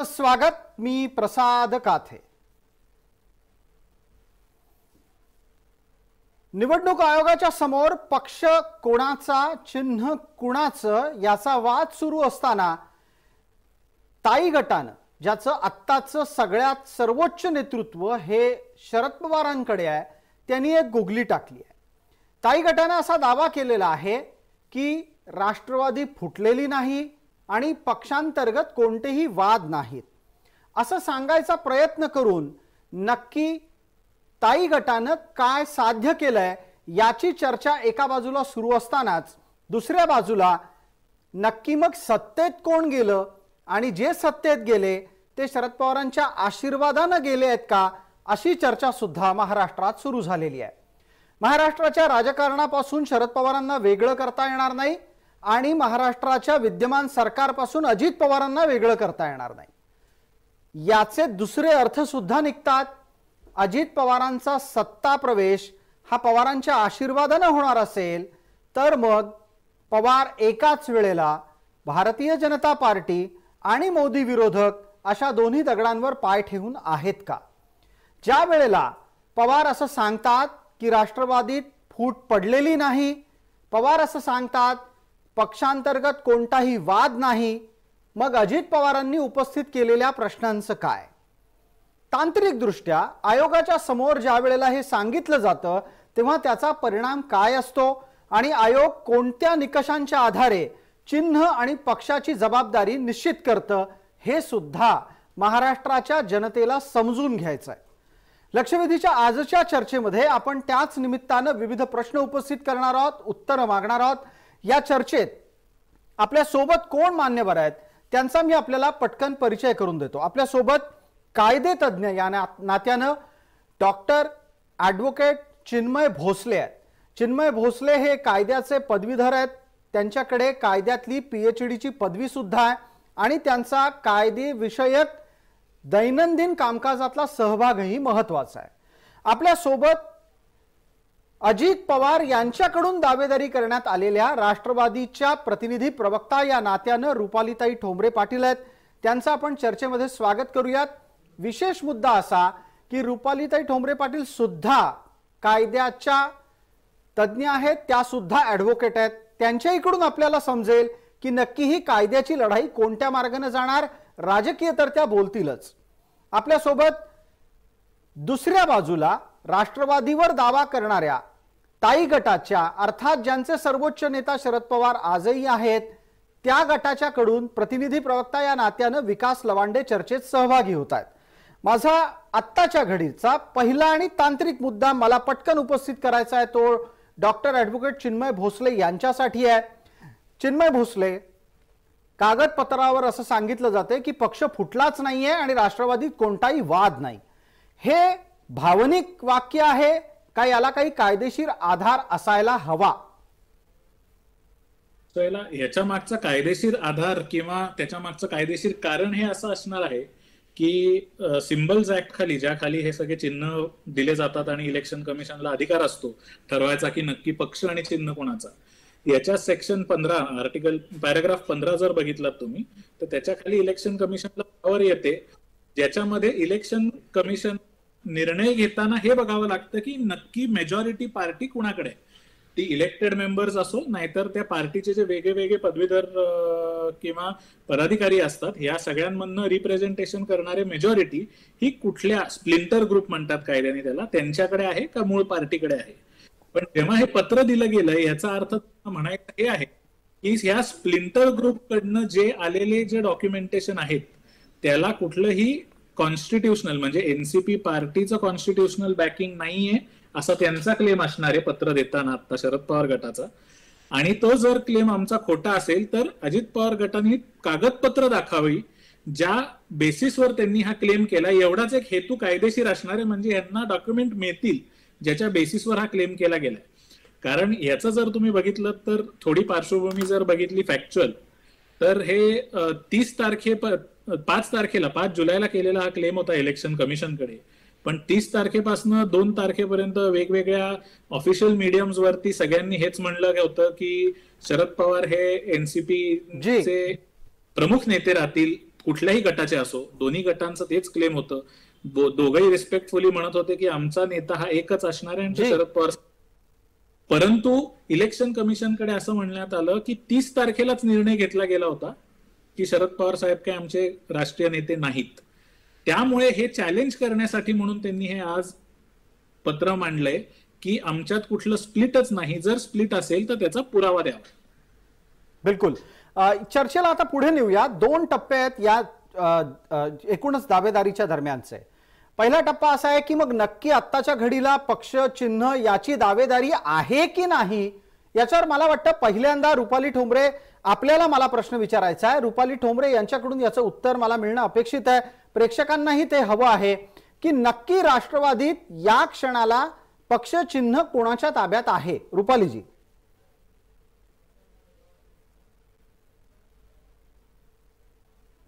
स्वागत. मी प्रसाद काथे. निवडणूक आयोगाच्या समोर पक्ष कोणाचा, चिन्ह कुणाचं याचा वाद सुरू असताना ताई गटानं, ज्याचं आत्ताचं सगळ्यात सर्वोच्च नेतृत्व हे शरद पवारांकडे आहे, त्यांनी एक गुगली टाकली आहे. ताई गटानं असा दावा केलेला आहे की राष्ट्रवादी फुटलेली नाही आणि पक्षांतर्गत कोणतेही वाद नाहीत असं सांगायचा प्रयत्न करून नक्की ताई गटानं काय साध्य केलंय याची चर्चा एका बाजूला सुरू असतानाच दुसऱ्या बाजूला नक्की मग सत्तेत कोण गेलं आणि जे सत्तेत गेले ते शरद पवारांच्या आशीर्वादाने गेले आहेत का अशी चर्चा सुद्धा महाराष्ट्रात सुरू झालेली आहे. महाराष्ट्राच्या राजकारणापासून शरद पवारांना वेगळं करता येणार नाही आणि महाराष्ट्राच्या विद्यमान सरकारपासून अजित पवारांना वेगळं करता येणार नाही. याचे दुसरे अर्थ सुद्धा निघतात. अजित पवारांचा सत्ता प्रवेश हा पवारांच्या आशीर्वादाने होणार असेल तर मग पवार एकाच वेळेला भारतीय जनता पार्टी आणि मोदी विरोधक अशा दोन्ही दगडांवर पाय ठेवून आहेत का? ज्या वेळेला पवार असं सांगतात की राष्ट्रवादीत फूट पडलेली नाही, पवार असं सांगतात पक्षांतर्गत कोणताही वाद नाही, मग अजित पवारांनी उपस्थित केलेल्या प्रश्नांचं काय? तांत्रिकदृष्ट्या आयोगाच्या समोर ज्या वेळेला हे सांगितलं जातं तेव्हा त्याचा परिणाम काय असतो आणि आयोग कोणत्या निकषांच्या आधारे चिन्ह आणि पक्षाची जबाबदारी निश्चित करतं हे सुद्धा महाराष्ट्राच्या जनतेला समजून घ्यायचं आहे. लक्षवेधीच्या आजच्या चर्चेमध्ये आपण त्याच निमित्तानं विविध प्रश्न उपस्थित करणार आहोत, उत्तरं मागणार आहोत. या चर्चेत आपल्या सोबत कोण मान्यवर आहेत त्यांचा मी आपल्याला पटकन परिचय करून देतो. आपल्या सोबत कायदे तज्ञ या नात्यानं डॉक्टर ॲडव्होकेट चिन्मय भोसले आहेत. चिन्मय भोसले हे कायद्याचे पदवीधर आहेत. त्यांच्याकडे कायद्यातली PhD ची पदवी सुद्धा आहे आणि त्यांचा कायदे विषयक दैनंदिन कामकाजातला सहभागही महत्त्वाचा आहे. आपल्या सोबत अजित पवार यांच्याकडून दावेदारी करण्यात आलेल्या राष्ट्रवादीच्या प्रतिनिधी प्रवक्ता या नात्यानं रुपालीताई ठोंबरे पाटील आहेत. त्यांचं आपण चर्चेमध्ये स्वागत करूयात. विशेष मुद्दा असा की रुपालीताई ठोंबरे पाटील सुद्धा कायद्याच्या तज्ञ आहेत, त्या सुद्धा ॲडव्होकेट आहेत. त्यांच्याकडून आपल्याला समजेल की नक्की ही कायद्याची लढाई कोणत्या मार्गाने जाणार. राजकीय तर त्या बोलतीलच. आपल्या सोबत दुसऱ्या बाजूला राष्ट्रवादीवर दावा करणाऱ्या ताई गटाच्या अर्थात ज्यांचे सर्वोच्च नेता शरद पवार आजही आहेत त्या गटाच्याकडून प्रतिनिधी प्रवक्ता या नात्यानं विकास लवांडे चर्चेत सहभागी होत आहेत. माझा आत्ताच्या घडीचा पहिला आणि तांत्रिक मुद्दा मला पटकन उपस्थित करायचा आहे तो डॉक्टर ॲडव्होकेट चिन्मय भोसले यांच्यासाठी आहे. चिन्मय भोसले, कागदपत्रावर असं सांगितलं जाते की पक्ष फुटलाच नाहीये आणि राष्ट्रवादीत कोणताही वाद नाही. हे भावनिक वाक्य आहे का याला काही कायदेशीर आधार असायला हवा? याच्या मागचा कायदेशीर आधार किंवा त्याच्या मागचं कायदेशीर कारण हे असं असणार आहे की सिम्बल्स ऍक्ट खाली, ज्या खाली हे सगळे चिन्ह दिले जातात आणि इलेक्शन कमिशनला अधिकार असतो ठरवायचा की नक्की पक्ष आणि चिन्ह कोणाचा, याच्या सेक्शन 15 आर्टिकल पॅराग्राफ 15 जर बघितलात तुम्ही तर त्याच्या खाली इलेक्शन कमिशनला पॉवर येते, ज्याच्यामध्ये इलेक्शन कमिशन निर्णय घेताना हे बघावं लागतं की नक्की मेजॉरिटी पार्टी कुणाकडे आहे. ती इलेक्टेड मेंबर्स असो नाहीतर त्या पार्टीचे जे वेगळे पदवीधर किंवा पदाधिकारी असतात या सगळ्यांमधनं रिप्रेझेंटेशन करणारे मेजॉरिटी ही कुठल्या स्प्लिंटर ग्रुप म्हणतात कायद्याने त्याला, त्यांच्याकडे आहे का मूळ पार्टीकडे आहे. पण जेव्हा हे पत्र दिलं गेलं याचा अर्थ म्हणायचं हे आहे की ह्या स्प्लिंटर ग्रुप कडनं जे आलेले जे डॉक्युमेंटेशन आहेत त्याला कुठलंही कॉन्स्टिट्युशनल म्हणजे एनसीपी पार्टीचं कॉन्स्टिट्युशनल बॅकिंग नाहीये असा त्यांचा क्लेम असणार आहे पत्र देताना आता शरद पवार गटाचा. आणि तो जर क्लेम आमचा खोटा असेल तर अजित पवार गटाने कागदपत्र दाखवावी ज्या बेसिसवर त्यांनी हा क्लेम केला. एवढाच एक हेतू कायदेशीर असणार आहे म्हणजे यांना डॉक्युमेंट मिळतील ज्याच्या बेसिसवर हा क्लेम केला गेलाय. कारण याचं जर तुम्ही बघितलं तर थोडी पार्श्वभूमी जर बघितली फॅक्च्युअल तर हे 5 जुलैला केलेला हा क्लेम होता इलेक्शन कमिशनकडे. पण 30 तारखेपासून 2 तारखेपर्यंत वेगवेगळ्या ऑफिशियल मीडियम्स वरती सगळ्यांनी हेच म्हणलं होतं की शरद पवार हे एनसीपी चे प्रमुख नेते राहतील कुठल्याही गटाचे असो, दोन्ही गटांचं तेच क्लेम होतं. दोघंही रिस्पेक्टफुली म्हणत होते की आमचा नेता हा एकच असणार आहे आणि शरद पवार. परंतु इलेक्शन कमिशनकडे असं म्हणण्यात आलं की 30 तारखेलाच निर्णय घेतला गेला होता की शरद पवार साहेब काही आमचे राष्ट्रीय नेते नाहीत. त्यामुळे हे चॅलेंज करण्यासाठी म्हणून त्यांनी हे आज पत्र मांडलंय की आमच्यात कुठलं स्प्लिटच नाही, जर स्प्लिट असेल तर त्याचा पुरावा द्यावा. बिलकुल. चर्चेला आता पुढे नेऊया. 2 टप्पे आहेत या एकूणच दावेदारीच्या दरम्यानचे. पहिला टप्पा असा आहे की मग नक्की आत्ताच्या घडीला पक्ष चिन्ह याची दावेदारी आहे की नाही, याच्यावर मला वाटतं पहिल्यांदा रुपाली ठोंबरे आपल्याला मला प्रश्न विचारायचा आहे. रुपाली ठोंबरे यांच्याकडून याचं उत्तर मला मिळणं अपेक्षित आहे. प्रेक्षकांनाही ते हवं आहे की नक्की राष्ट्रवादीत या क्षणाला पक्ष चिन्ह कोणाच्या ताब्यात आहे. रुपालीजी.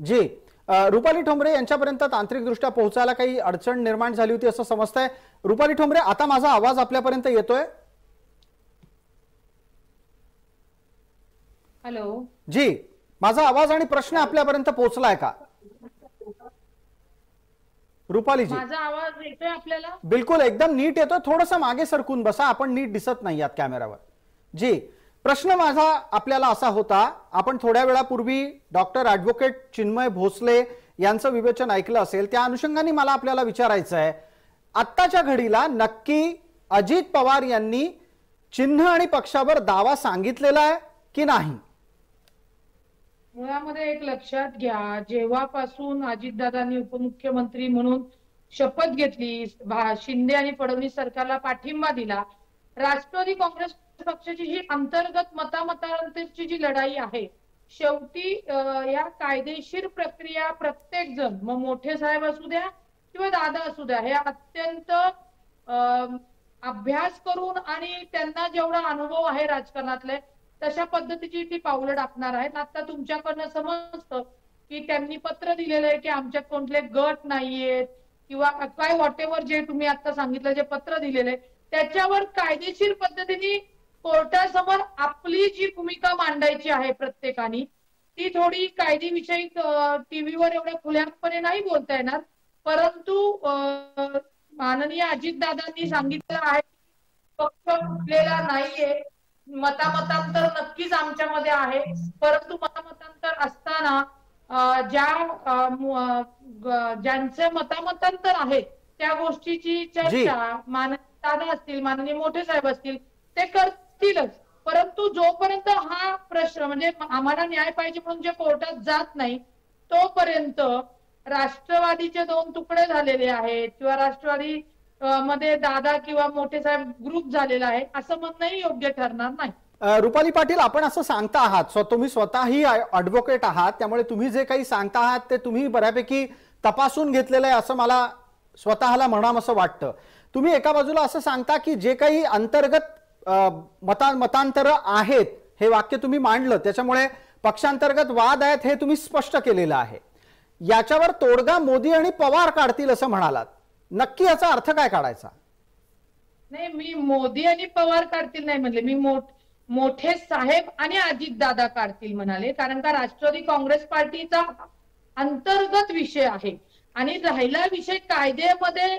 जी, रुपाली ठोंबरे यांच्यापर्यंत तांत्रिकदृष्ट्या पोहोचायला काही अडचण निर्माण झाली होती असं समजतंय. रुपाली ठोंबरे, आता माझा आवाज आपल्यापर्यंत येतोय? हॅलो. जी, माझा आवाज आणि प्रश्न आपल्यापर्यंत पोहोचलाय का रुपालीजी? माझा आवाज येतोय आपल्याला? बिलकुल, एकदम नीट येतोय. थोडंसं मागे सरकून बसा, आपण नीट दिसत नाही आहात कॅमेरावर. जी, प्रश्न माझा आपल्याला असा होता, आपण थोड्या वेळापूर्वी डॉक्टर ॲडव्होकेट चिन्मय भोसले यांचं विवेचन ऐकलं असेल, त्या अनुषंगाने मला आपल्याला विचारायचं आहे, आत्ताच्या घडीला नक्की अजित पवार यांनी चिन्ह आणि पक्षावर दावा सांगितलेला आहे की नाही? मुळामध्ये एक लक्षात घ्या, जेव्हापासून अजितदादांनी उपमुख्यमंत्री म्हणून शपथ घेतली, शिंदे आणि फडणवीस सरकारला पाठिंबा दिला, राष्ट्रवादी काँग्रेस पक्षाची जी अंतर्गत मतांतराची जी लढाई आहे, शेवटी या कायदेशीर प्रक्रिया प्रत्येक जण, मग मोठे साहेब असू द्या किंवा दादा असू द्या, हे अत्यंत अभ्यास करून आणि त्यांना जेवढा अनुभव आहे राजकारणातले तशा पद्धतीची ती पावलं टाकणार आहेत. आता तुमच्याकडनं समजतं की त्यांनी पत्र दिलेलं आहे की आमच्यात कोणते गट नाहीयेत किंवा काय व्हॉटेवर जे तुम्ही आता सांगितलं जे पत्र दिलेले त्याच्यावर कायदेशीर पद्धतीने कोर्टासमोर आपली जी भूमिका मांडायची आहे प्रत्येकाने, ती थोडी कायदेविषयी टीव्हीवर एवढ्या खुल्यापणे नाही बोलता येणार. परंतु माननीय अजितदादांनी सांगितलं आहे पक्ष फुटलेला नाहीये, मतामतांतर नक्कीच आमच्यामध्ये आहे, परंतु मतामतांतर असताना ज्यांचे मतामतांतर आहे त्या गोष्टीची चर्चा माननीय दादा असतील, माननीय मोठे साहेब असतील ते करतीलच. परंतु जोपर्यंत हा प्रश्न म्हणजे आम्हाला न्याय पाहिजे म्हणून जे कोर्टात जात नाही तोपर्यंत राष्ट्रवादीचे 2 तुकडे झालेले आहेत किंवा राष्ट्रवादी मध्ये दादा किंवा मोठे साहेब ग्रुप झालेला आहे असं म्हणणंही योग्य ठरणार नाही. रुपाली पाटील, आपण असं सांगता आहात, तुम्ही स्वतःही ॲडव्होकेट आहात, त्यामुळे तुम्ही जे काही सांगता आहात ते तुम्ही बऱ्यापैकी तपासून घेतलेलं आहे असं मला स्वतःला म्हणावं असं वाटतं. तुम्ही एका बाजूला असं सांगता की जे काही अंतर्गत मतांतर आहेत, हे वाक्य तुम्ही मांडलं, त्याच्यामुळे पक्षांतर्गत वाद आहेत हे तुम्ही स्पष्ट केलेलं आहे. याच्यावर तोडगा मोदी आणि पवार काढतील असं म्हणालात, नक्की याचा अर्थ काय काढायचा? नाही, मी मोदी आणि पवार काढतील नाही म्हणले, मी मोठे साहेब आणि अजितदादा काढतील म्हणाले. कारण का राष्ट्रवादी काँग्रेस पार्टीचा अंतर्गत विषय आहे आणि राहिला विषय कायद्यामध्ये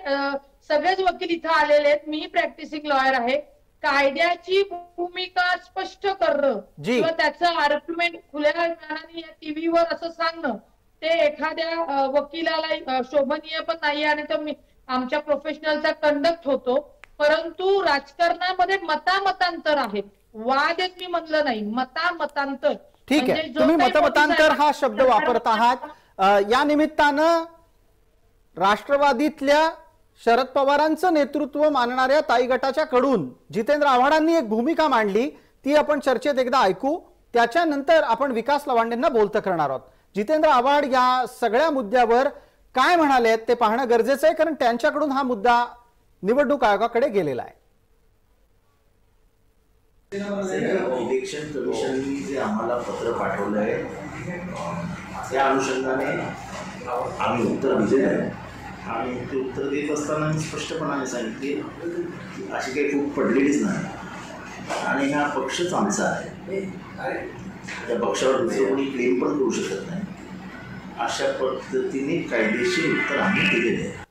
सगळेच वकील इथं आलेले आहेत, मी प्रॅक्टिसिंग लॉयर आहे. कायद्याची भूमिका स्पष्ट करणं किंवा त्याचं आर्ग्युमेंट खुल्या मनाने या टीव्हीवर असं सांगणं ते एखाद्या वकिलाला शोभनीय पण नाही आणि तो आमच्या प्रोफेशनलचा कंडक्ट होतो. परंतु राजकारणामध्ये मतामतांतर आहेत, वाद आहेत मी म्हणलं नाही, मतामतांतर. ठीक आहे, तुम्ही मतमतांतर हा शब्द वापरत आहात. या निमित्तानं राष्ट्रवादीतल्या शरद पवारांचं नेतृत्व मानणाऱ्या ताई गटाच्या कडून जितेंद्र आव्हाडांनी एक भूमिका मांडली, ती आपण चर्चेत एकदा ऐकू, त्याच्यानंतर आपण विकास लवांडेंना बोलतं करणार आहोत. जितेंद्र आव्हाड या सगळ्या मुद्द्यावर काय म्हणाले ते पाहणं गरजेचं आहे, कारण त्यांच्याकडून हा मुद्दा निवडणूक आयोगाकडे गेलेला आहे. इलेक्शन कमिशननी जे आम्हाला पत्र पाठवलंय त्या अनुषंगाने आम्ही उत्तर दिलेलं आहे आणि ते उत्तर देत असताना मी स्पष्टपणाने सांगितले की अशी काही फूट पडलेलीच नाही आणि हा पक्षच आमचा आहे, त्या पक्षावर दुसरं कोणी क्लेम पण करू शकत नाही. अशा पद्धतीने कायदेशीर उत्तर आम्ही दिलेले आहे.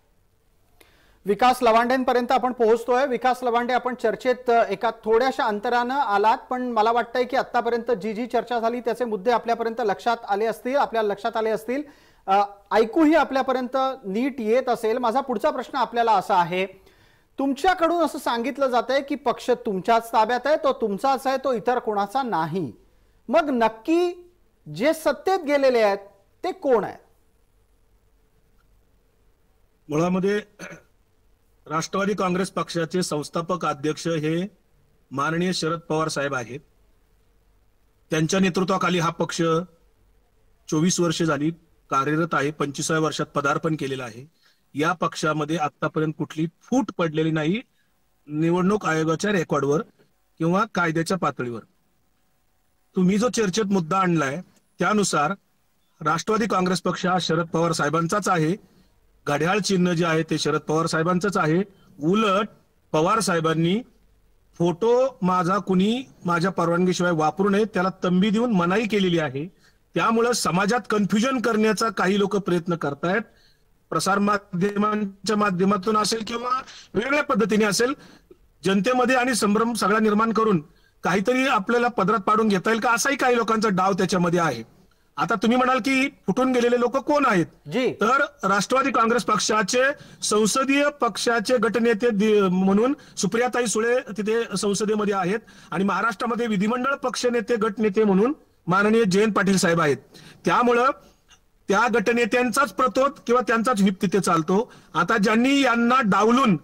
विकास लवांडेंपर्यंत आपण पोहोचतोय. विकास लवांडे, आपण चर्चेत एका थोड्याशा अंतरानं आलात, पण मला वाटतंय की आतापर्यंत जी चर्चा झाली त्याचे मुद्दे आपल्यापर्यंत लक्षात आले असतील, आपल्याला लक्षात आले असतील, ऐकूही आपल्यापर्यंत नीट येत असेल. माझा पुढचा प्रश्न आपल्याला असा आहे, तुमच्याकडून असं सांगितलं जातंय की पक्ष तुमच्याच ताब्यात आहे, तो तुमचाच आहे, तो इतर कोणाचा नाही. मग नक्की जे सत्तेत गेलेले आहेत ते कोण आहेत? मुळामध्ये राष्ट्रवादी काँग्रेस पक्षाचे संस्थापक अध्यक्ष हे माननीय शरद पवार साहेब आहेत. त्यांच्या नेतृत्वाखाली हा पक्ष 24 वर्ष झाली कार्यरत आहे, 25व्या वर्षात पदार्पण केलेलं आहे. या पक्षामध्ये आतापर्यंत कुठली फूट पडलेली नाही निवडणूक आयोगाच्या रेकॉर्डवर किंवा कायद्याच्या पातळीवर. तुम्ही जो चर्चेत मुद्दा आणलाय त्यानुसार राष्ट्रवादी काँग्रेस पक्ष हा शरद पवार साहेबांचाच आहे. घड्याळ चिन्ह जे आहे ते शरद पवार साहेबांचंच आहे. उलट पवार साहेबांनी फोटो माझा कुणी माझ्या परवानगीशिवाय वापरू नये त्याला तंबी देऊन मनाई केलेली आहे. त्यामुळे समाजात कन्फ्युजन करण्याचा काही लोक प्रयत्न करतायत. प्रसार माध्यमांच्या माध्यमातून असेल किंवा वेगळ्या पद्धतीने असेल, जनतेमध्ये आणि संभ्रम सगळा निर्माण करून काहीतरी आपल्याला पदरात पाडून घेता येईल का असाही काही लोकांचा डाव त्याच्यामध्ये आहे. आता तुम्ही म्हणाल की फुटून गेलेले लोक कोण आहेत, तर राष्ट्रवादी काँग्रेस पक्षाचे संसदीय पक्षाचे गटनेते म्हणून सुप्रियाताई सुळे तिथे संसदेमध्ये आहेत आणि महाराष्ट्रामध्ये विधिमंडळ पक्षनेते गटनेते म्हणून माननीय जयंत पाटील साहेब आहेत. त्यामुळं त्या गटनेत्यांचाच प्रतोद किंवा त्यांचाच व्हीप तिथे चालतो. आता ज्यांनी यांना डावलून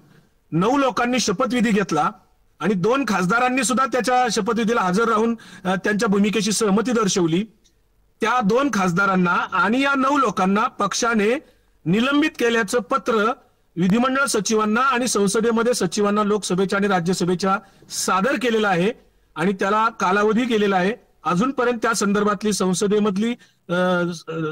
9 लोकांनी शपथविधी घेतला आणि 2 खासदारांनी सुद्धा त्याच्या शपथविधीला हजर राहून त्यांच्या भूमिकेशी सहमती दर्शवली, त्या 2 खासदारांना आणि या 9 लोकांना पक्षाने निलंबित केल्याचं पत्र विधिमंडळ सचिवांना आणि संसदेमध्ये सचिवांना लोकसभेच्या आणि राज्यसभेच्या सादर केलेलं आहे आणि त्याला कालावधी केलेला आहे. अजूनपर्यंत त्या संदर्भातली संसदेमधली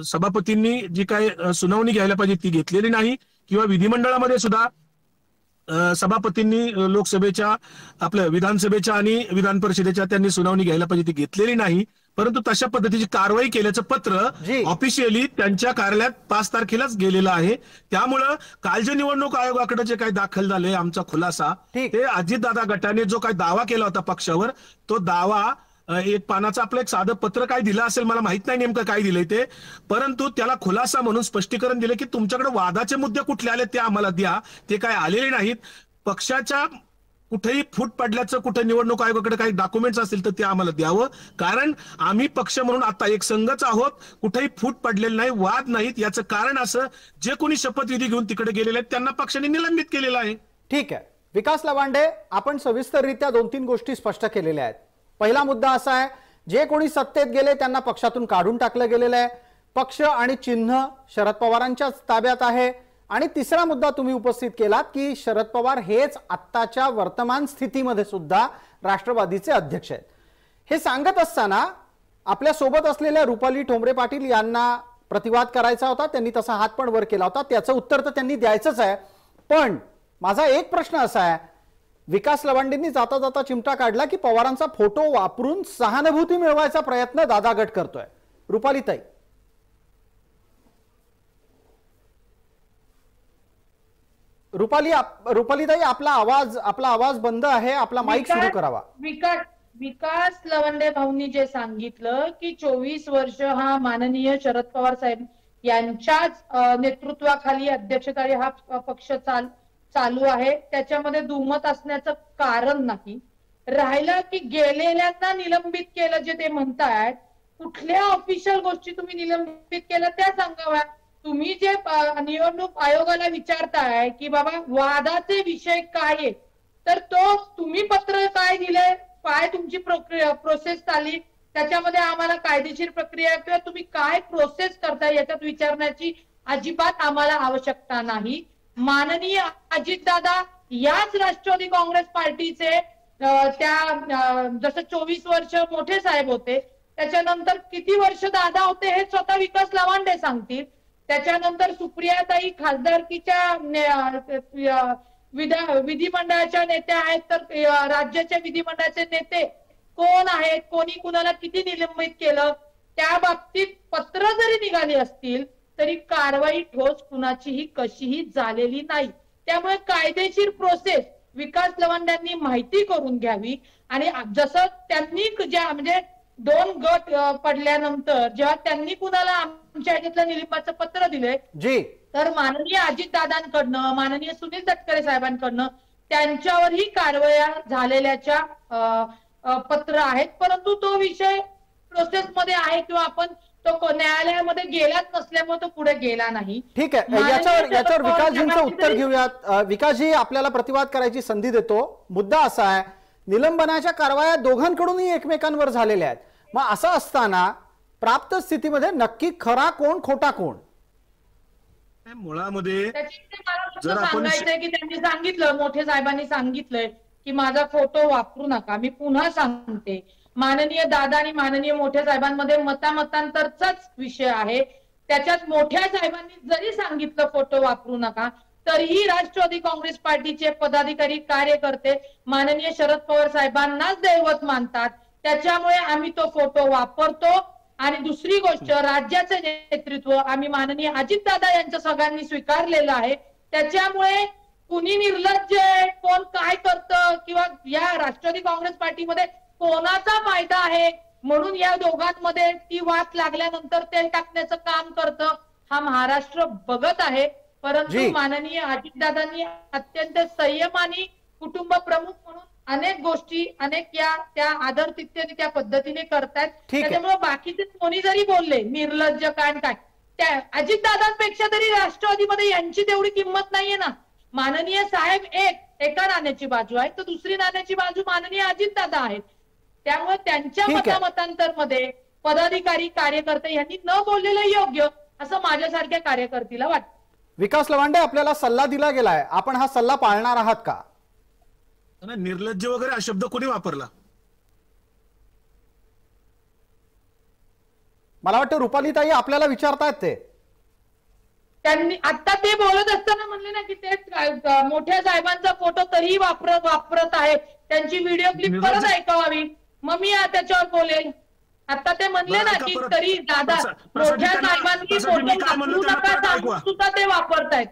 सभापतींनी जी काय सुनावणी घ्यायला पाहिजे ती घेतलेली नाही किंवा विधिमंडळामध्ये सुद्धा सभापतींनी लोकसभेच्या आपल्या विधानसभेच्या आणि विधान परिषदेच्या त्यांनी सुनावणी घ्यायला पाहिजे ती घेतलेली नाही. परंतु तशा पद्धतीची कारवाई केल्याचं पत्र ऑफिशियली त्यांच्या कार्यालयात 5 तारखेलाच गेलेलं आहे. त्यामुळं काल जे निवडणूक आयोगाकडे जे काही दाखल झाले आमचा खुलासा, ते अजितदादा गटाने जो काही दावा केला होता पक्षावर, तो दावा एक पानाचं आपलं एक साधं पत्र काय दिलं असेल, मला माहित नाही नेमकं काय दिलंय ते, परंतु त्याला खुलासा म्हणून स्पष्टीकरण दिले की तुमच्याकडे वादाचे मुद्दे कुठले आले ते आम्हाला द्या. ते काय आलेले नाहीत. पक्षाच्या कुठेही फूट पडल्याचं कुठे निवडणूक आयोगाकडे काही डॉक्युमेंट्स असतील तर ते आम्हाला द्यावं, कारण आम्ही पक्ष म्हणून आता एक संघच आहोत. कुठेही फूट पडलेली नाही, वाद नाहीत. याचं कारण असं, जे कोणी शपथविधी घेऊन तिकडे गेलेले आहेत त्यांना पक्षाने निलंबित केलेलं आहे. ठीक आहे विकास लवांडे, आपण सविस्तररित्या 2-3 गोष्टी स्पष्ट केलेल्या आहेत. पहिला मुद्दा असा आहे, जे कोणी सत्तेत गेले त्यांना पक्षातून काढून टाकलं गेलेलं आहे. पक्ष आणि चिन्ह शरद पवारांच्याच ताब्यात आहे. आणि तिसरा मुद्दा तुम्ही उपस्थित केलात की शरद पवार हेच आत्ताच्या वर्तमान स्थितीमध्ये सुद्धा राष्ट्रवादीचे अध्यक्ष आहेत. हे सांगत असताना आपल्या सोबत असलेल्या रुपाली ठोंबरे पाटील यांना प्रतिवाद करायचा होता, त्यांनी तसा हात पण वर केला होता, त्याचं उत्तर तर त्यांनी द्यायचंच आहे. पण माझा एक प्रश्न असा आहे, विकास लवांडेंनी जाता जाता चिमटा काढला की पवारांचा फोटो वापरून सहानुभूती मिळवायचा प्रयत्न दादा गट करतोय. रुपालीताई, रुपालीताई आपला आवाज बंद आहे, आपला माईक सुरू करावा. विकास लवंडे भाऊंनी जे सांगितलं की 24 वर्ष हा माननीय शरद पवार साहेब यांच्याच नेतृत्वाखाली अध्यक्षताखाली हा पक्ष चालू आहे, त्याच्यामध्ये दुमत असण्याचं कारण नाही. राहिलं की गेलेल्यांना निलंबित केलं जे ते म्हणतायत, कुठल्या ऑफिशियल गोष्टी तुम्ही निलंबित केल्या त्या सांगाव्या. तुम्ही जे निवडणूक आयोगाला विचारताय की बाबा वादाचे विषय काय आहेत, तर तो तुम्ही पत्र काय दिलंय, काय तुमची प्रोसेस चालली, त्याच्यामध्ये आम्हाला कायदेशीर प्रक्रिया किंवा तुम्ही काय प्रोसेस करताय याच्यात विचारण्याची अजिबात आम्हाला आवश्यकता नाही. माननीय अजितदादा याच राष्ट्रवादी काँग्रेस पार्टीचे त्या जसं 24 वर्ष मोठे साहेब होते, त्याच्यानंतर किती वर्ष दादा होते हे स्वतः विकास लवांडे सांगतील. त्याच्यानंतर सुप्रियाताई खासदारकीच्या विधिमंडळाच्या नेत्या आहेत, तर राज्याच्या विधिमंडळाचे नेते कोण आहेत, कोणी कुणाला किती निलंबित केलं, त्या बाबतीत पत्र जरी निघाली असतील तरी कारवाई ठोस कुणाचीही कशीही झालेली नाही. त्यामुळे कायदेशीर प्रोसेस विकास लवांड्यांनी माहिती करून घ्यावी आणि जसं त्यांनी ज्या म्हणजे 2 गट पडल्यानंतर जेव्हा त्यांनी कुणाला आमच्या ह्याच्यातलं निलंबनाचं पत्र दिलंय जी तर माननीय अजितदादांकडनं माननीय सुनील तटकरे साहेबांकडनं त्यांच्यावरही कारवाया झालेल्याच्या पत्र आहेत. परंतु तो विषय प्रोसेसमध्ये आहे किंवा आपण तो न्यायालयामध्ये गेलाच नसल्यामुळे तो पुढे गेला नाही. ठीक आहे, याच्यावर विकासजींचं उत्तर घेऊयात. विकासजी, आपल्याला प्रतिवाद करायची संधी देतो. मुद्दा असा आहे, निलंबनाच्या कारवाया दोघांकडूनही एकमेकांवर झालेल्या आहेत. मग असं असताना प्राप्त स्थितीमध्ये नक्की खरा कोण खोटा कोण? मुळामध्ये जर सांगायचंय की त्यांनी सांगितलं, मोठे साहेबांनी सांगितलंय की माझा फोटो वापरू नका. मी पुन्हा सांगते, माननीय दादा आणि माननीय मोठ्या साहेबांमध्ये मतांतरचाच विषय आहे. त्याच्यात मोठ्या साहेबांनी जरी सांगितलं फोटो वापरू नका तरीही राष्ट्रवादी काँग्रेस पार्टीचे पदाधिकारी कार्यकर्ते माननीय शरद पवार साहेबांनाच दैवत मानतात. त्याच्यामुळे आम्ही तो फोटो वापरतो. आणि दुसरी गोष्ट, राज्याचे नेतृत्व आम्ही माननीय अजितदादा यांच्या सगळ्यांनी स्वीकारलेलं आहे. त्याच्यामुळे कुणी निर्लज्ज आहे, कोण काय करतं किंवा या राष्ट्रवादी काँग्रेस पार्टीमध्ये कोणाचा फायदा आहे म्हणून या दोघांमध्ये ती वाद लागल्यानंतर तेल टाकण्याचं काम करतं हा महाराष्ट्र बघत आहे. परंतु माननीय अजितदादांनी अत्यंत संयमाने कुटुंब प्रमुख म्हणून अनेक गोष्टी अनेक त्या आदरातिथ्याने त्या पद्धतीने करतायत. त्याच्यामुळे बाकीचे कोणी जरी बोलले निर्लज्ज काय त्या अजितदादांपेक्षा तरी राष्ट्रवादीमध्ये यांची तेवढी किंमत नाहीये ना. माननीय साहेब एका नाण्याची बाजू आहे तर दुसरी नाण्याची बाजू माननीय अजितदादा आहेत. त्यामुळे त्यांच्या मतांतरमध्ये पदाधिकारी कार्यकर्ते यांनी न बोललेलं योग्य असं माझ्यासारख्या कार्यकर्तीला वाटतं. विकास लवांडे, आपल्याला सल्ला दिला गेलाय, आपण हा सल्ला पाळणार आहात का? निर्लज्ज वगैरे हा शब्द कोणी वापरला? मला वाटतं रुपालीताई आपल्याला विचारतायत ते. त्यांनी आता ते बोलत असताना म्हणले ना की ते मोठ्या साहेबांचा फोटो तरीही वापरत आहेत. त्यांची व्हिडिओ क्लिप परत ऐकावी, मग मी त्याच्यावर बोलेल. आता ते म्हणले ना की तरी दादा मोठ्या साहेबांनी फोटो वापरू नका सुद्धा ते वापरतायत.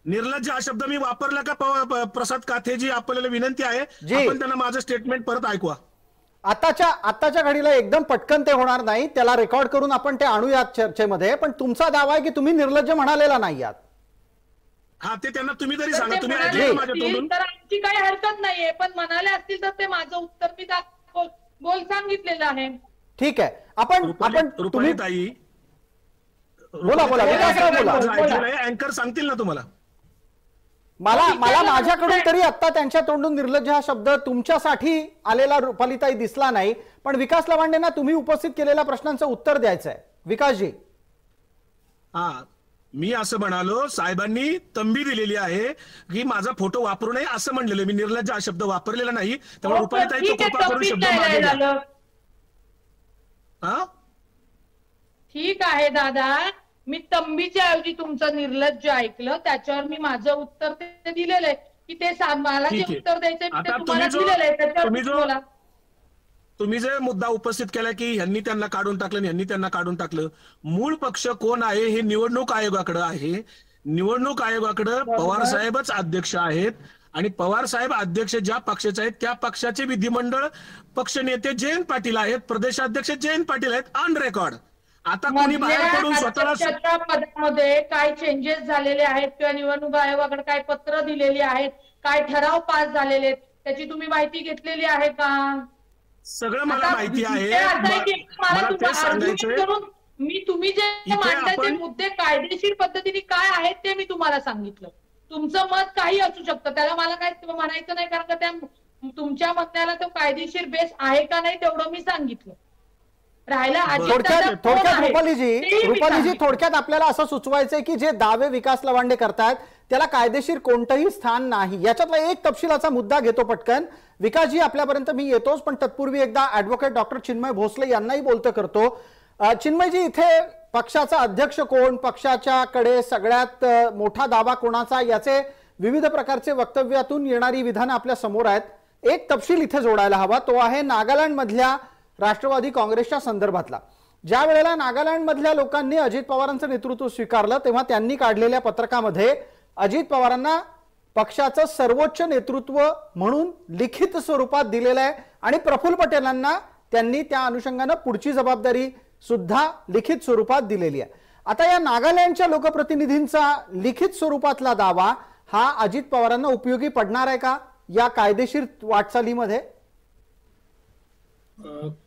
निर्लज्ज हा शब्द मी वापरला का प्रसाद काथेजी? आपल्याला विनंती आहे आपण त्यांना माझं स्टेटमेंट परत ऐकवा. आताच्या घडीला एकदम पटकन ते होणार नाही, त्याला रेकॉर्ड करून आपण ते आणूयात चर्चेमध्ये. पण तुमचा दावा आहे की तुम्ही निर्लज्ज म्हणालेला नाही आहात. हा, ते त्यांना तुम्ही तरी सांगा. तुम्ही ऐकलं माझ्या तोंडून? तर आमची काही हरकत नाहीये, पण म्हणाले असतील तर ते माझं उत्तर मी बोल सांगितलेलं आहे. ठीक आहे, आपण रुपाली ताई बोला अँकर सांगतील ना तुम्हाला. मला माझ्याकडून तरी आता त्यांच्या तोंडून निर्लज्ज हा शब्द तुमच्यासाठी आलेला रुपालीताई दिसला नाही. पण विकास लवांडेंना तुम्ही उपस्थित केलेल्या प्रश्नांचं उत्तर द्यायचं आहे. विकासजी, मी असं म्हणालो, साहेबांनी तंबी दिलेली आहे की माझा फोटो वापरू नये असं म्हणलेलं. मी निर्लज्ज हा शब्द वापरलेला नाही. त्यामुळे रुपालीताई तो कृपा करून शब्द मागे. ठीक आहे दादा, मी तंबीच्या ऐवजी तुमचं निर्लज्ज ऐकलं, त्याच्यावर मी माझं उत्तर ते दिलेलं आहे की ते मला जे उत्तर द्यायचंय ते तुम्हाला दिलेलं आहे. त्याच्यावर तुम्ही जे मुद्दा उपस्थित केला की ह्यांनी त्यांना काढून टाकलं ह्यांनी त्यांना काढून टाकलं, मूळ पक्ष कोण आहे हे निवडणूक आयोगाकडे आहे. निवडणूक आयोगाकडे पवार साहेबच अध्यक्ष आहेत आणि पवार साहेब अध्यक्ष ज्या पक्षाचे आहेत त्या पक्षाचे विधिमंडळ पक्ष नेते जयंत पाटील आहेत, प्रदेशाध्यक्ष जयंत पाटील आहेत, ऑन रेकॉर्ड. आता कोणी बाहेर पडून स्वतःला पदामध्ये काय चेंजेस झालेले आहेत किंवा निवडणूक आयोगाकडे काय पत्र दिलेली आहेत, काय ठराव पास झालेले आहेत, त्याची तुम्ही माहिती घेतलेली आहे का? सगळं मला माहिती आहे. मी तुम्ही जे मांडताय ते मुद्दे कायदेशीर पद्धतीने काय आहेत ते मी तुम्हाला सांगितलं. तुमचं मत काही असू शकतं, त्याला मला काय म्हणायचं नाही, कारण का त्या तुमच्या म्हणण्याला तो कायदेशीर बेस आहे का नाही तेवढं मी सांगितलं. रुपालीजी, थोडक्यात आपल्याला असं सुचवायचंय की जे दावे विकास लवांडे करतायत त्याला कायदेशीर कोणतंही स्थान नाही. याच्यातला एक तपशिलाचा मुद्दा घेतो पटकन. विकासजी, आपल्यापर्यंत मी येतोच, पण तत्पूर्वी एकदा ऍडव्होकेट डॉक्टर चिन्मय भोसले यांनाही बोलतं करतो. चिन्मयजी, इथे पक्षाचा अध्यक्ष कोण, पक्षाच्याकडे सगळ्यात मोठा दावा कोणाचा, याचे विविध प्रकारचे वक्तव्यातून येणारी विधानं आपल्या समोर आहेत. एक तपशील इथे जोडायला हवा, तो आहे नागालँड मधल्या राष्ट्रवादी काँग्रेसच्या संदर्भातला. ज्या वेळेला नागालँडमधल्या लोकांनी अजित पवारांचं नेतृत्व स्वीकारलं तेव्हा त्यांनी काढलेल्या पत्रकामध्ये अजित पवारांना पक्षाचं सर्वोच्च नेतृत्व म्हणून लिखित स्वरूपात दिलेलं आहे आणि प्रफुल्ल पटेलांना त्यांनी त्या अनुषंगाने पुढची जबाबदारी सुद्धा लिखित स्वरूपात दिलेली आहे. आता या नागालँडच्या लोकप्रतिनिधींचा लिखित स्वरूपातला दावा हा अजित पवारांना उपयोगी पडणार आहे का या कायदेशीर वाटचालीमध्ये?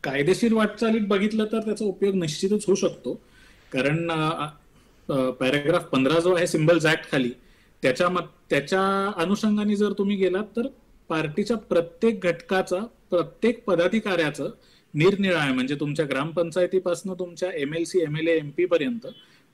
कायदेशीर वाटचालीत बघितलं तर त्याचा उपयोग निश्चितच होऊ शकतो. कारण पॅराग्राफ 15 जो आहे सिम्बल्स ऍक्ट खाली त्याच्या अनुषंगाने जर तुम्ही गेलात तर पार्टीच्या प्रत्येक घटकाचा प्रत्येक पदाधिकाऱ्याचं निरनिराळ्या म्हणजे तुमच्या ग्रामपंचायतीपासून तुमच्या MLC MLA MP पर्यंत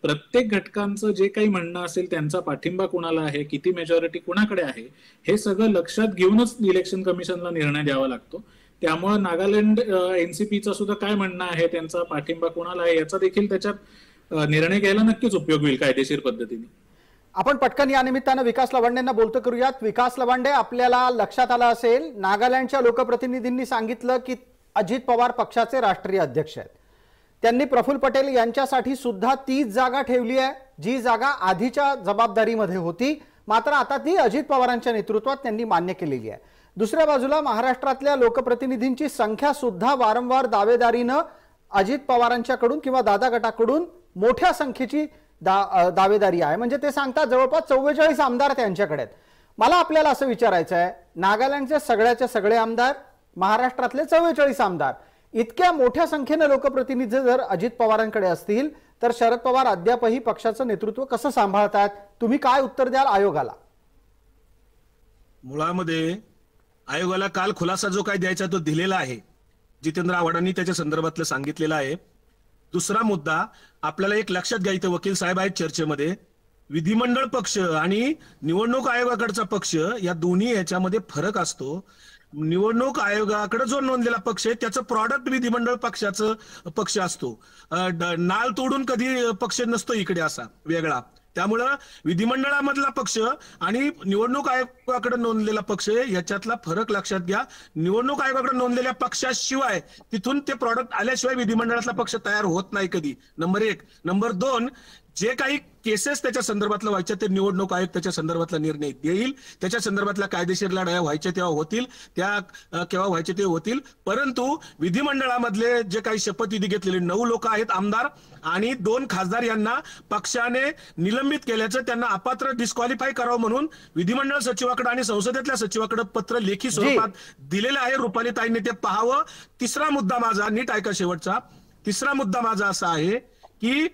प्रत्येक घटकांचं जे काही म्हणणं असेल त्यांचा पाठिंबा कुणाला आहे, किती मेजॉरिटी कुणाकडे आहे, हे सगळं लक्षात घेऊनच इलेक्शन कमिशनला निर्णय द्यावा लागतो. त्यामुळे नागालँड NCPचा सुद्धा काय म्हणणं आहे, त्यांचा पाठिंबा कुणाला आहे याचा देखील त्याच्यात निर्णय घ्यायला नक्कीच उपयोग होईल कायदेशीर पद्धतीने. आपण पटकन या निमित्तानं विकास लवांडेंना बोलतो करूयात. विकास लवांडे, आपल्याला लक्षात आलं असेल नागालँडच्या लोकप्रतिनिधींनी सांगितलं की अजित पवार पक्षाचे राष्ट्रीय अध्यक्ष आहेत. त्यांनी प्रफुल्ल पटेल यांच्यासाठी सुद्धा तीच जागा ठेवली आहे जी जागा आधीच्या जबाबदारीमध्ये होती, मात्र आता ती अजित पवारांच्या नेतृत्वात त्यांनी मान्य केलेली आहे. दुसऱ्या बाजूला महाराष्ट्रातल्या लोकप्रतिनिधींची संख्या सुद्धा वारंवार दावेदारीनं अजित पवारांच्याकडून किंवा दादा गटाकडून मोठ्या संख्येची दावेदारी आहे. म्हणजे ते सांगतात जवळपास 44 आमदार त्यांच्याकडे आहेत. मला आपल्याला असं विचारायचं आहे, नागालँडचे सगळ्याचे सगळे आमदार, महाराष्ट्रातले 44 आमदार, इतक्या मोठ्या संख्येने लोकप्रतिनिधी जर अजित पवारांकडे असतील तर शरद पवार अद्यापही पक्षाचं नेतृत्व कसं सांभाळतात? तुम्ही काय उत्तर द्याल आयोगाला? मुळामध्ये आयोगाला काल खुलासा जो काय द्यायचा तो दिलेला आहे. जितेंद्र आव्हाडांनी त्याच्या संदर्भातलं सांगितलेलं आहे. दुसरा मुद्दा आपल्याला एक लक्षात घ्यायचं, वकील साहेब आहेत चर्चेमध्ये, विधिमंडळ पक्ष आणि निवडणूक आयोगाकडचा पक्ष या दोन्ही याच्यामध्ये फरक असतो. निवडणूक आयोगाकडे जो नोंदलेला पक्ष आहे त्याचं प्रॉडक्ट विधिमंडळ पक्षाचं पक्ष असतो. नाल तोडून कधी पक्ष नसतो इकडे असा वेगळा. त्यामुळं विधिमंडळामधला पक्ष आणि निवडणूक आयोगाकडे नोंदलेला पक्ष याच्यातला फरक लक्षात घ्या. निवडणूक आयोगाकडे नोंदलेल्या पक्षाशिवाय तिथून ते प्रॉडक्ट आल्याशिवाय विधिमंडळातला पक्ष तयार होत नाही कधी. नंबर 1. नंबर 2, जे काही केसेस त्याच्या संदर्भातलं व्हायच्या ते निवडणूक आयोग त्याच्या संदर्भातला निर्णय देईल. त्याच्या संदर्भातल्या कायदेशीर लढाया व्हायच्या तेव्हा होतील, त्या केव्हा व्हायचे ते होतील. परंतु विधिमंडळामधले जे काही शपथविधी घेतलेले 9 लोक आहेत आमदार आणि 2 खासदार यांना पक्षाने निलंबित केल्याचं, त्यांना अपात्र डिस्क्वालिफाय करावं म्हणून विधिमंडळ सचिवाकडे आणि संसदेतल्या सचिवाकडे पत्र लेखी स्वरूपात दिलेलं आहे. रुपालीताईंनी ते पाहावं. तिसरा मुद्दा माझा, नीट ऐका शेवटचा, तिसरा मुद्दा माझा असा आहे की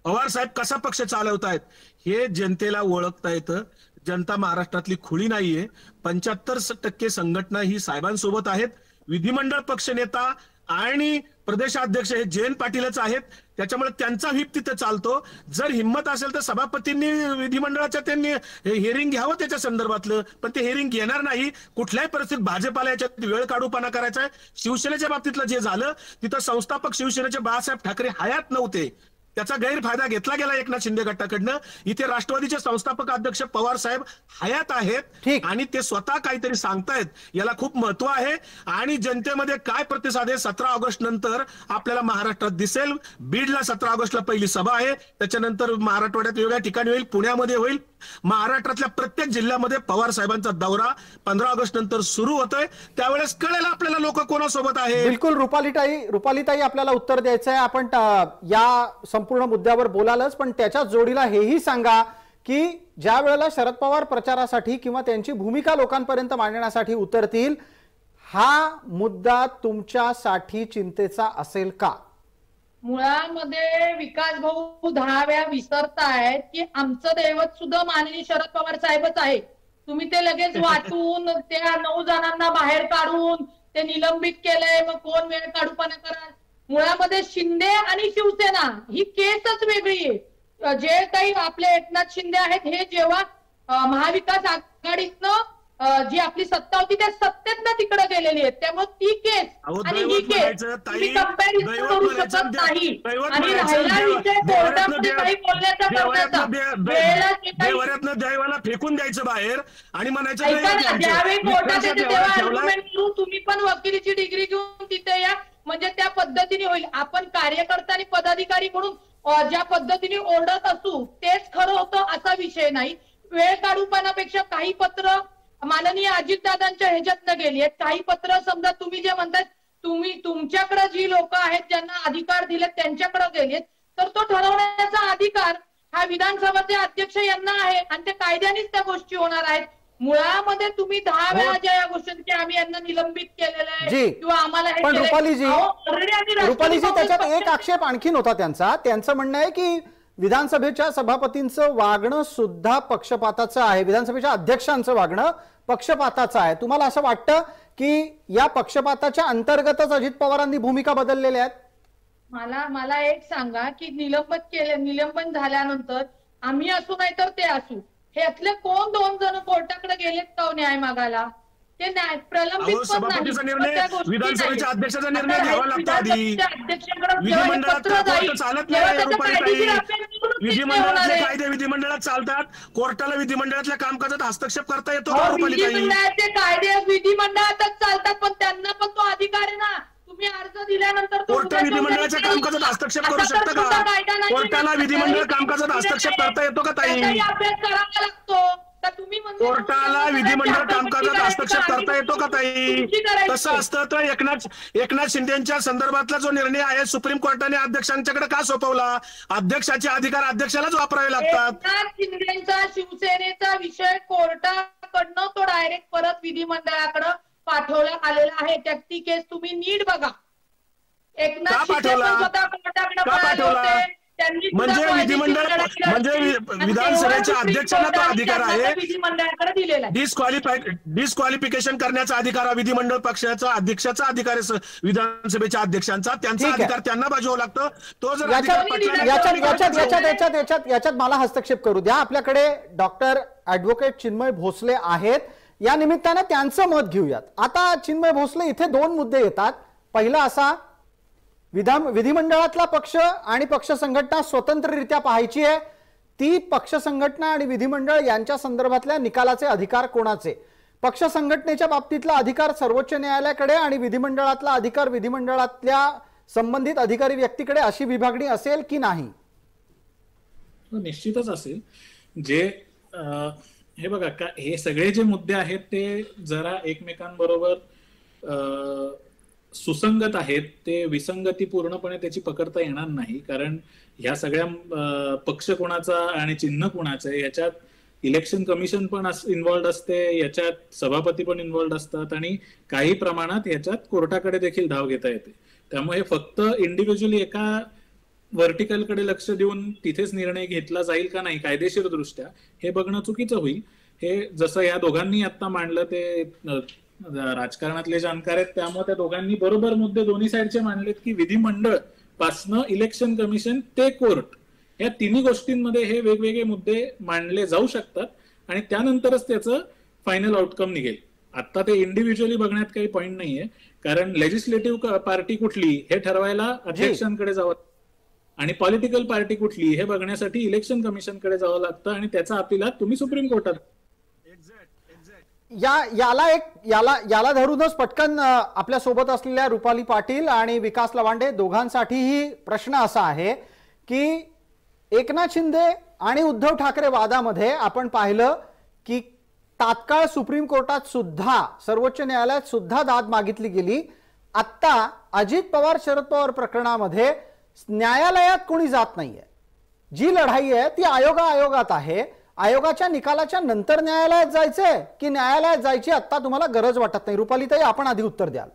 पवार साहेब कसा पक्ष चालवतायत हे जनतेला ओळखता येतं. जनता महाराष्ट्रातली खुळी नाहीये. 75% संघटना ही साहेबांसोबत आहेत. विधिमंडळ पक्ष नेता आणि प्रदेशाध्यक्ष हे जयंत पाटीलच आहेत. त्याच्यामुळे त्यांचा व्हीप तिथे चालतो. जर हिंमत असेल तर सभापतींनी विधिमंडळाच्या त्यांनी हिअरिंग घ्यावं त्याच्या संदर्भातलं, पण ते हिअरिंग घेणार नाही. कुठल्याही परिस्थितीत भाजपाला याच्यात वेळ काढूपणा करायचा आहे. शिवसेनेच्या बाबतीतलं जे झालं तिथं संस्थापक शिवसेनेचे बाळासाहेब ठाकरे हयात नव्हते, त्याचा गैरफायदा घेतला गेला एकनाथ शिंदे गटाकडनं. इथे राष्ट्रवादीचे संस्थापक अध्यक्ष पवार साहेब हयात आहेत आणि ते स्वतः काहीतरी सांगतायत. याला खूप महत्व आहे आणि जनतेमध्ये काय प्रतिसाद आहे 17 ऑगस्ट नंतर आपल्याला महाराष्ट्रात दिसेल. बीडला 17 ऑगस्टला पहिली सभा आहे, त्याच्यानंतर मराठवाड्यात वेगळ्या ठिकाणी होईल, पुण्यामध्ये होईल. महाराष्ट्रातल्या प्रत्येक जिल्ह्यामध्ये पवार साहेबांचा दौरा 15 ऑगस्ट नंतर सुरू होतोय. त्यावेळेस कळेल आपल्याला लोक कोणासोबत आहे. बिलकुल रुपालीताई आपल्याला उत्तर द्यायचं आहे. आपण या संपूर्ण मुद्द्यावर बोलालच, पण त्याच्या जोडीला हेही सांगा की ज्या वेळेला शरद पवार प्रचारासाठी किंवा त्यांची भूमिका लोकांपर्यंत मांडण्यासाठी उतरतील, हा मुद्दा तुमच्यासाठी चिंतेचा असेल का? मुळामध्ये विकास भाऊ 10 वेळा विसरतायत की आमचं दैवत सुद्धा माननीय शरद पवार साहेबच आहे. तुम्ही ते लगेच वाटून त्या 9 जणांना बाहेर काढून ते निलंबित केलंय, मग कोण वेळ काढूपणा करा. मुळामध्ये शिंदे आणि शिवसेना ही केसच वेगळी आहे. जे काही आपले एकनाथ शिंदे आहेत हे जेव्हा महाविकास आघाडीतनं जी आपली सत्ता होती त्या सत्तेतनं तिकडे गेलेली आहेत, त्यामुळे ती केस आणि ही केस तुम्ही कंपॅरिझन करू शकत नाही. आणि राहिला विषय कोर्टामध्ये काही बोलण्याचा करण्याचा, देवाला फेकून द्यायचं बाहेर आणि म्हणायचं ज्यावेळी कोर्टात येते तेव्हा आर्ग्युमेंट करू. तुम्ही पण वकिलीची डिग्री घेऊन तिथे या, म्हणजे त्या पद्धतीने होईल. आपण कार्यकर्ता आणि पदाधिकारी म्हणून ज्या पद्धतीने ओरडत असू तेच खरं होतं असा विषय नाही. वेळ काढूपणापेक्षा काही पत्र माननीय अजितदादांच्या ह्याच्यातनं गेली आहेत, काही पत्र समजा तुम्ही जे म्हणतात तुमच्याकडे जी लोक आहेत ज्यांना अधिकार दिलेत त्यांच्याकडे गेलेत, तर तो ठरवण्याचा अधिकार हा विधानसभेचे अध्यक्ष यांना आहे आणि ते कायद्यानेच त्या गोष्टी होणार आहेत. मुळामध्ये तुम्ही 10 वेळा ज्या या गोष्टींची आम्ही यांना निलंबित केलेलं आहे किंवा आम्हाला हे पण रुपालीजी त्याच्यात एक आक्षेप आणखीन होता त्यांचं म्हणणं आहे की विधानसभेच्या सभापतींचं वागणं सुद्धा पक्षपाताचं आहे, विधानसभेच्या अध्यक्षांचं वागणं पक्षपाताचं आहे. तुम्हाला असं वाटतं की या पक्षपाताच्या अंतर्गतच अजित पवारांनी भूमिका बदललेल्या आहेत? मला एक सांगा की निलंबन झाल्यानंतर आम्ही असू नाही तर ते असू, ह्यातले कोण 2 जण कोर्टाकडे गेलेत का न्याय मागायला? ते प्रलंबित पण नाही. विधानसभेच्या अध्यक्षाचा निर्णय घ्यावा लागतो आधी. विधिमंडळात चालत नाही. विधिमंडळातले कायदे विधिमंडळात चालतात. कोर्टाला विधिमंडळातल्या कामकाजात हस्तक्षेप करता येतो का रुपालीताई? विधिमंडळाचे कायदे विधिमंडळातच चालतात, पण त्यांना पण तो अधिकार आहे ना. तुम्ही अर्ज दिल्यानंतर कोर्ट विधिमंडळाच्या कामकाजात हस्तक्षेप करू शकतं का? कोर्टाला विधिमंडळ कामकाजात हस्तक्षेप करता येतो का ताई? अभ्यास करावा लागतो. कोर्टाला विधिमंडळ कामकाजात हस्तक्षेप करता येतो का ताई? तसं असतं तर एकनाथ शिंदेच्या संदर्भातला जो निर्णय आहे सुप्रीम कोर्टाने अध्यक्षांच्याकडे का सोपवला? अध्यक्षाचे अधिकार अध्यक्षालाच वापरावे लागतात. एकनाथ शिंदेचा शिवसेनेचा विषय कोर्टाकडनं तो डायरेक्ट परत विधिमंडळाकडे पाठवण्यात आलेला आहे. ती केस तुम्ही नीट बघा. एकनाथ शिंदे स्वतः कोर्टाकडे पळाले होते. म्हणजे विधिमंडळ म्हणजे विधानसभेच्या अध्यक्षांना तो अधिकार आहे. विधिमंडळाकडे दिलेला आहे. डिस्क्वालिफिकेशन करण्याचा अधिकार विधिमंडळ पक्षाचा अध्यक्षाचा अधिकार आहे. विधानसभेच्या अध्यक्षांचा त्यांचा अधिकार त्यांना बजावावा लागतो. तो जर याच्यात मला हस्तक्षेप करू द्या. आपल्याकडे डॉक्टर ऍडव्होकेट चिन्मय भोसले आहेत, या निमित्तानं त्यांचं मत घेऊयात. आता चिन्मय भोसले, इथे 2 मुद्दे येतात. पहिला असा, विधिमंडळातला पक्ष आणि पक्ष संघटना स्वतंत्ररित्या पाहायची आहे. ती पक्ष संघटना आणि विधिमंडळ यांच्या संदर्भातल्या निकालाचे अधिकार कोणाचे? पक्ष संघटनेच्या बाबतीतला अधिकार सर्वोच्च न्यायालयाकडे आणि विधिमंडळातला अधिकार विधिमंडळातल्या संबंधित अधिकारी व्यक्तीकडे, अशी विभागणी असेल की नाही? निश्चितच असेल. जे हे बघा का, हे सगळे जे मुद्दे आहेत ते जरा एकमेकांबरोबर सुसंगत आहेत. ते विसंगती पूर्णपणे त्याची पकडता येणार नाही, कारण ह्या सगळ्या पक्ष कोणाचा आणि चिन्ह कोणाचं आहे याच्यात इलेक्शन कमिशन पण इन्व्हॉल्ड असते, याच्यात सभापती पण इन्व्हॉल्ड असतात आणि काही प्रमाणात याच्यात कोर्टाकडे देखील धाव घेता येते. त्यामुळे फक्त इंडिव्हिज्युअली एका व्हर्टिकलकडे लक्ष देऊन तिथेच निर्णय घेतला जाईल का नाही कायदेशीर दृष्ट्या, हे बघणं चुकीचं होईल. हे जसं या दोघांनी आता मांडलं, ते राजकारणातले जाणकार आहेत त्यामुळे त्या दोघांनी बरोबर मुद्दे दोन्ही साईडचे मांडलेत की विधिमंडळ पासनं इलेक्शन कमिशन ते कोर्ट, या तिन्ही गोष्टींमध्ये हे वेगवेगळे मुद्दे मांडले जाऊ शकतात आणि त्यानंतरच त्याचं फायनल आउटकम निघेल. आता ते इंडिव्हिज्युअली बघण्यात काही पॉईंट नाहीये, कारण लेजिस्लेटिव्ह पार्टी कुठली हे ठरवायला अध्यक्षांकडे जावं आणि पॉलिटिकल पार्टी कुठली हे बघण्यासाठी इलेक्शन कमिशनकडे जावं लागतं आणि त्याचा अपिलात तुम्ही सुप्रीम कोर्टात. याला धरूनच पटकन आपल्या सोबत असलेल्या रुपाली पाटील आणि विकास लवांडे दोघांसाठीही प्रश्न असा आहे की एकनाथ शिंदे आणि उद्धव ठाकरे वादामध्ये आपण पाहिलं की तात्काळ सुप्रीम कोर्टात सुद्धा, सर्वोच्च न्यायालयात सुद्धा दाद मागितली गेली. आता अजित पवार शरद पवार प्रकरणामध्ये न्यायालयात कोणी जात नाहीये. जी लढाई आहे ती आयोगात आहे. आयोगाच्या निकालाच्या नंतर न्यायालयात जायचंय की न्यायालयात जायची आता तुम्हाला गरज वाटत नाही? रुपालीताई, आपण आधी उत्तर द्याल.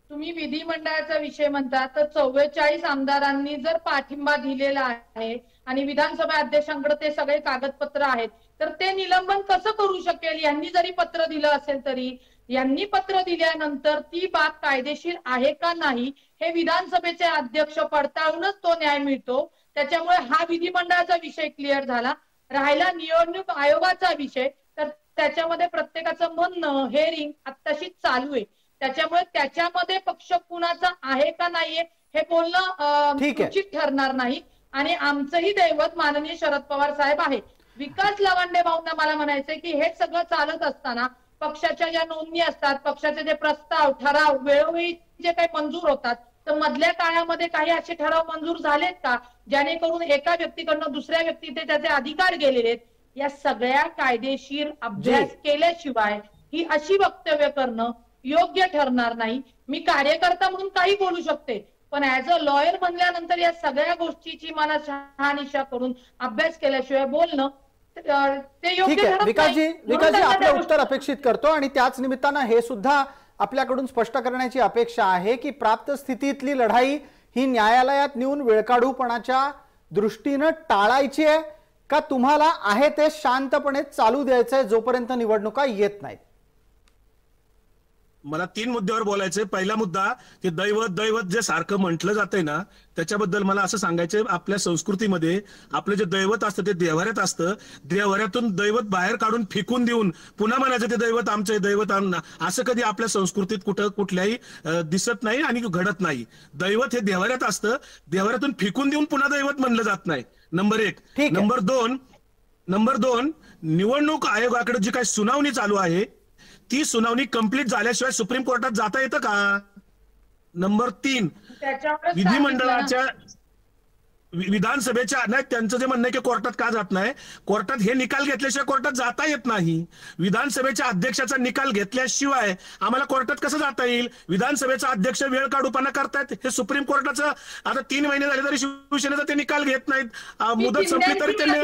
तुम्ही विधिमंडळाचा विषय म्हणता तर 44 आमदारांनी जर पाठिंबा दिलेला आहे आणि विधानसभा अध्यक्षांकडे ते सगळे कागदपत्र आहेत, तर ते निलंबन कसं करू शकेल? यांनी जरी पत्र दिलं असेल तरी यांनी पत्र दिल्यानंतर ती बाब कायदेशीर आहे का नाही हे विधानसभेचे अध्यक्ष पडताळूनच तो न्याय मिळतो. त्याच्यामुळे हा विधिमंडळाचा विषय क्लिअर झाला. राहिला निवडणूक आयोगाचा विषय, तर त्याच्यामध्ये प्रत्येकाचं म्हणणं हेअरिंग आत्ताशीच चालू आहे. त्याच्यामुळे त्याच्यामध्ये पक्ष कुणाचा आहे का नाहीये हे बोलणं उचित ठरणार नाही. आणि आमचंही दैवत माननीय शरद पवार साहेब आहे. विकास लवांडे भाऊंना मला म्हणायचंय की हे सगळं चालत असताना पक्षाच्या ज्या नोंदणी असतात, पक्षाचे जे प्रस्ताव ठराव वेळोवेळी जे काही मंजूर होतात, तर मधल्या काळामध्ये काही असे ठराव मंजूर झालेत का जेणेकरून एका व्यक्तीकडनं दुसऱ्या व्यक्तीचे त्याचे अधिकार गेलेले आहेत? या सगळ्या कायदेशीर अभ्यास केल्याशिवाय ही अशी वक्तव्य करणं योग्य ठरणार नाही. मी कार्यकर्ता म्हणून काही बोलू शकते, पण ऍज अ लॉयर म्हणल्यानंतर या सगळ्या गोष्टीची मला शहानिशा करून अभ्यास केल्याशिवाय बोलणं ते योग्य ठीक आहे. ठरत विकासजी नाही. म्हणून आपलं त्यांना उत्तर अपेक्षित करतो आणि त्याच निमित्तानं हे सुद्धा आपल्याकडून स्पष्ट करण्याची अपेक्षा आहे की प्राप्त स्थितीतली लढाई ही न्यायालयात नेऊन वेळकाढूपणाच्या दृष्टीनं टाळायची आहे का तुम्हाला आहे ते शांतपणे चालू द्यायचंय जोपर्यंत निवडणुका येत नाहीत? मला 3 मुद्द्यावर बोलायचंय. पहिला मुद्दा की दैवत दैवत जे सारखं म्हटलं जातंय ना, त्याच्याबद्दल मला असं सांगायचंय, आपल्या संस्कृतीमध्ये आपलं जे दैवत असतं ते देव्हाऱ्यात असतं. देव्हाऱ्यातून दैवत बाहेर काढून फेकून देऊन पुन्हा म्हणायचं ते दैवत आमचं आहे, दैवत असं कधी आपल्या संस्कृतीत कुठल्याही दिसत नाही आणि घडत नाही. दैवत हे देव्हाऱ्यात असतं, देव्हाऱ्यातून फेकून देऊन पुन्हा दैवत म्हणलं जात नाही. नंबर 1. नंबर 2 निवडणूक आयोगाकडे जी काही सुनावणी चालू आहे ती सुनावणी कंप्लीट झाल्याशिवाय सुप्रीम कोर्टात जाता येतं का? नंबर 3 त्याच्यावरच विधिमंडळाच्या विधानसभेच्या नाही, त्यांचं जे म्हणणं आहे की कोर्टात का जात नाही, कोर्टात हे निकाल घेतल्याशिवाय कोर्टात जाता येत नाही. विधानसभेच्या अध्यक्षाचा निकाल घेतल्याशिवाय आम्हाला कोर्टात कसं जाता येईल? विधानसभेचा अध्यक्ष वेळ काढूपणा करतायत, हे सुप्रीम कोर्टाचं आता 3 महिने झाले तरी शिवसेनेचा ते निकाल घेत नाहीत. मुदत संपली तरी त्यांनी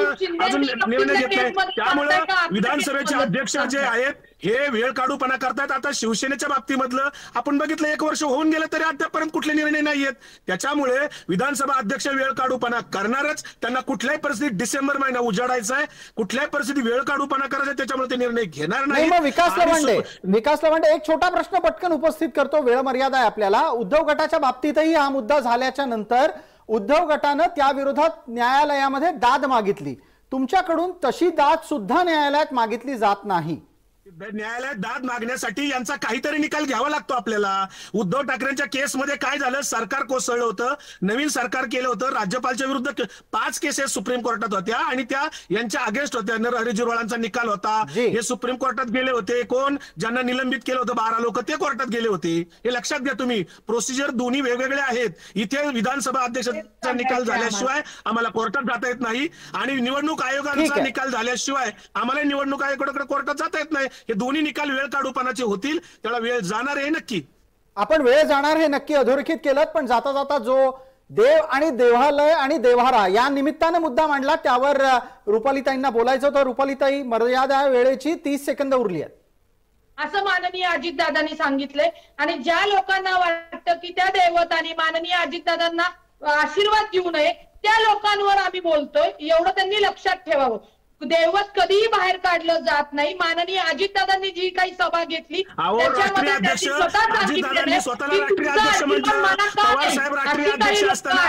अजून निर्णय घेत नाही. त्यामुळे विधानसभेचे अध्यक्ष जे आहेत हे वेळ काढूपणा करतायत. आता शिवसेनेच्या बाबतीमधलं आपण बघितलं, 1 वर्ष होऊन गेलं तरी अद्यापर्यंत कुठले निर्णय नाही आहेत. त्याच्यामुळे विधानसभा अध्यक्ष वेळ काढूपणा करणारच. त्यांना कुठल्याही परिस्थितीत डिसेंबर महिना उजाडायचा आहे, कुठल्याही परिस्थितीत वेळ काढूपणा करायचा, त्याच्यामुळे ते निर्णय घेणार नाही. विकास लवांडे एक छोटा प्रश्न पटकन उपस्थित करतो, वेळ मर्यादा आहे आपल्याला. उद्धव गटाच्या बाबतीतही हा मुद्दा झाल्याच्या नंतर उद्धव गटानं त्या विरोधात न्यायालयामध्ये दाद मागितली. तुमच्याकडून तशी दाद सुद्धा न्यायालयात मागितली जात नाही. न्यायालयात दाद मागण्यासाठी यांचा काहीतरी निकाल घ्यावा लागतो आपल्याला. उद्धव ठाकरेंच्या केसमध्ये काय झालं, सरकार कोसळलं होतं, नवीन सरकार केलं होतं, राज्यपालच्या विरुद्ध 5 केसेस सुप्रीम कोर्टात होत्या आणि त्या यांच्या अगेन्स्ट होत्या. नरहरी झिरवाळांचा निकाल होता, हे सुप्रीम कोर्टात गेले होते. कोण ज्यांना निलंबित केलं होतं 12 लोक ते कोर्टात गेले होते. हे लक्षात घ्या तुम्ही, प्रोसिजर दोन्ही वेगवेगळे आहेत. इथे विधानसभा अध्यक्षाचा निकाल झाल्याशिवाय आम्हाला कोर्टात जाता येत नाही आणि निवडणूक आयोगाचा निकाल झाल्याशिवाय आम्हाला निवडणूक आयोगाकडे कोर्टात जाता येत नाही. हे दोन्ही निकाल वेळ काढूपणाचे होतील, त्याला वेळ जाणार आहे नक्की. आपण वेळ जाणार हे नक्की अधोरेखित केलं, पण जाता जाता जो देव आणि देवालय आणि देव्हारा या निमित्तानं मुद्दा मांडला त्यावर रुपालीताईंना बोलायचं होतं. रुपालीताई, मर्यादा वेळेची 30 सेकंद उरली आहेत असं माननीय अजितदादांनी सांगितलंय आणि ज्या लोकांना वाटतं की त्या देवतांनी माननीय अजितदादांना आशीर्वाद घेऊ नये त्या लोकांवर आम्ही बोलतोय, एवढं त्यांनी लक्षात ठेवावं. दैवत कधीही बाहेर काढलं जात नाही. माननीय अजितदादांनी जी काही सभा घेतली त्याच्यामध्ये त्यांनी स्वतः सांगितलेलं स्वतःला राष्ट्रीय अध्यक्ष म्हटलं. पवार साहेब राष्ट्रीय अध्यक्ष असताना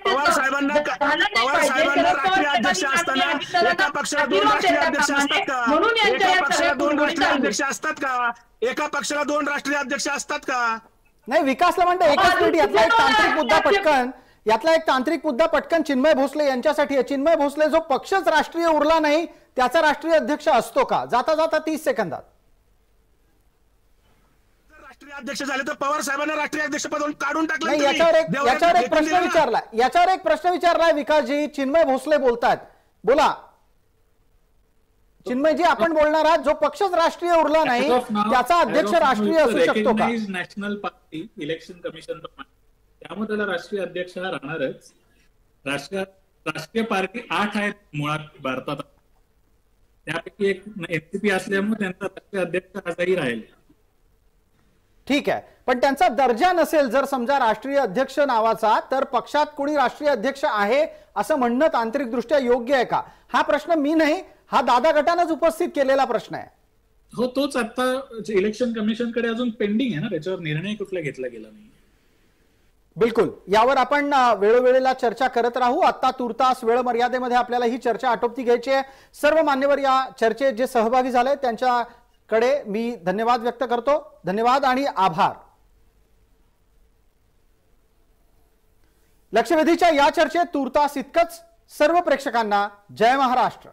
पवार साहेबांना राष्ट्रीय अध्यक्ष असताना एका पक्षाला 2 राष्ट्रीय अध्यक्ष असतात का? एका पक्षाला 2 राष्ट्रीय अध्यक्ष असतात का? एका पक्षाला 2 राष्ट्रीय अध्यक्ष असतात का? नाही. विकास लवांडे एकच मिनिट, यातला एक तांत्रिक मुद्दा पटकन चिन्मय भोसले यांच्यासाठी आहे. चिन्मय भोसले, जो पक्षच राष्ट्रीय उरला नाही त्याचा राष्ट्रीय अध्यक्ष असतो का? जाता जाता 30 सेकंदात. राष्ट्रीय अध्यक्ष झाले तर पवार साहेबांना राष्ट्रीय अध्यक्ष पदावरून काढून टाकलं. याच्यावर एक प्रश्न विचारलाय विकासजी. चिन्मय भोसले बोलतात, बोला चिन्मयजी. आपण बोलणार आहात, जो पक्षच राष्ट्रीय उरला नाही त्याचा अध्यक्ष राष्ट्रीय असू शकतो का? नॅशनल पार्टी इलेक्शन कमिशन त्यामुळे त्याला राष्ट्रीय अध्यक्ष हा राहणारच. राष्ट्रीय पार्टी 8 आहेत मुळात भारतात, त्यापैकी एक एनसीपी असल्यामुळे त्यांचा राष्ट्रीय अध्यक्ष आजही राहील. ठीक आहे, पण त्यांचा दर्जा नसेल जर समजा राष्ट्रीय अध्यक्ष नावाचा, तर पक्षात कोणी राष्ट्रीय अध्यक्ष आहे असं म्हणणं तांत्रिकदृष्ट्या योग्य आहे का? हा प्रश्न मी नाही, हा दादा गटानंच उपस्थित केलेला प्रश्न आहे. हो, तोच आता इलेक्शन कमिशनकडे अजून पेंडिंग आहे ना, त्याच्यावर निर्णय कुठला घेतला गेला नाही. बिलकुल, यावर आपण वेळोवेळेला चर्चा करत राहू. आता तुर्तास वेळ मर्यादेमध्ये आपल्याला ही चर्चा आटोपती घ्यायची आहे. सर्व मान्यवर या चर्चेत जे सहभागी झाले त्यांच्याकडे मी धन्यवाद व्यक्त करतो. धन्यवाद आणि आभार. लक्षवेधीच्या या चर्चेत तुर्तास इतकंच. सर्व प्रेक्षकांना जय महाराष्ट्र.